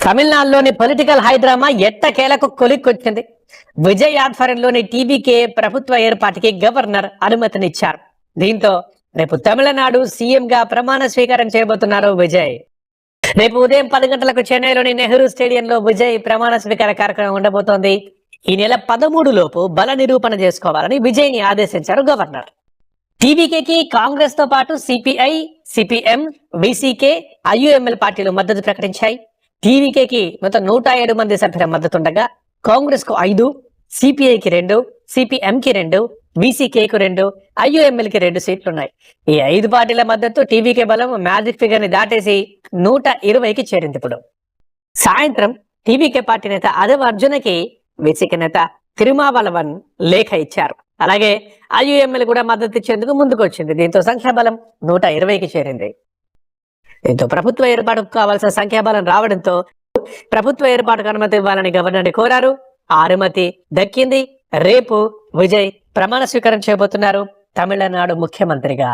తమిళనాడులోని political high drama ఎట్టకేలకు కొలిక్కొచ్చింది. విజయ్ ఆధ్వర్యంలోని టీవీకే ప్రభుత్వ ఏర్పాటుకి గవర్నర్ అనుమతినిచ్చారు. దీంతో రేపు తమిళనాడు సీఎం గా ప్రమాణ స్వీకారం చేయబోతున్నారు విజయ్. రేపు ఉదయం 10 గంటలకు చెన్నైలోని నెహ్రూ స్టేడియంలో విజయ్ ప్రమాణ స్వీకార కార్యక్రమం ఉండబోతోంది. ఈ నెల 13 లోపు బల నిరూపణ చేసుకోవాలని విజయ్ ని ఆదేశించారు గవర్నర్. టీవీకేకి కాంగ్రెస్ తో పాటు సిపిఐ, సిపిఎం, విసికే, ఐయుఎంఎల్ పార్టీలు మద్దతు ప్రకటించాయి. టీవీకేకి మొత్తం 107 మంది సభ్యుల మద్దతుండగా కాంగ్రెస్ కు 5, సిపిఐకి 2, సిపిఎంకి 2, విసికేకు 2, ఐయుఎంఎల్ కి 2 సీట్లున్నాయి. ఈ 5 పార్టీల మద్దతు టీవీకే బలం మ్యాజిక్ ఫిగర్ ని దాటేసి 120కి చేరింది. ఇప్పుడు సాయంత్రం టీవీకే పార్టీ నేత అదవ్ అర్జునకి విసికే నేత తిరుమావలవన్ లేఖ ఇచ్చారు. అలాగే ఐయుఎంఎల్ కూడా మద్దతు ఇచ్చేందుకు ముందుకు వచ్చింది. దీంతో సంఖ్యాబలం 120కి చేరింది. దీంతో ప్రభుత్వ ఏర్పాటుకు కావాల్సిన సంఖ్యాబలం రావడంతో ప్రభుత్వ ఏర్పాటుకు అనుమతి ఇవ్వాలని గవర్నర్ కోరారు. ఆ అనుమతి దక్కింది. రేపు విజయ్ ప్రమాణ స్వీకారం చేయబోతున్నారు తమిళనాడు ముఖ్యమంత్రిగా.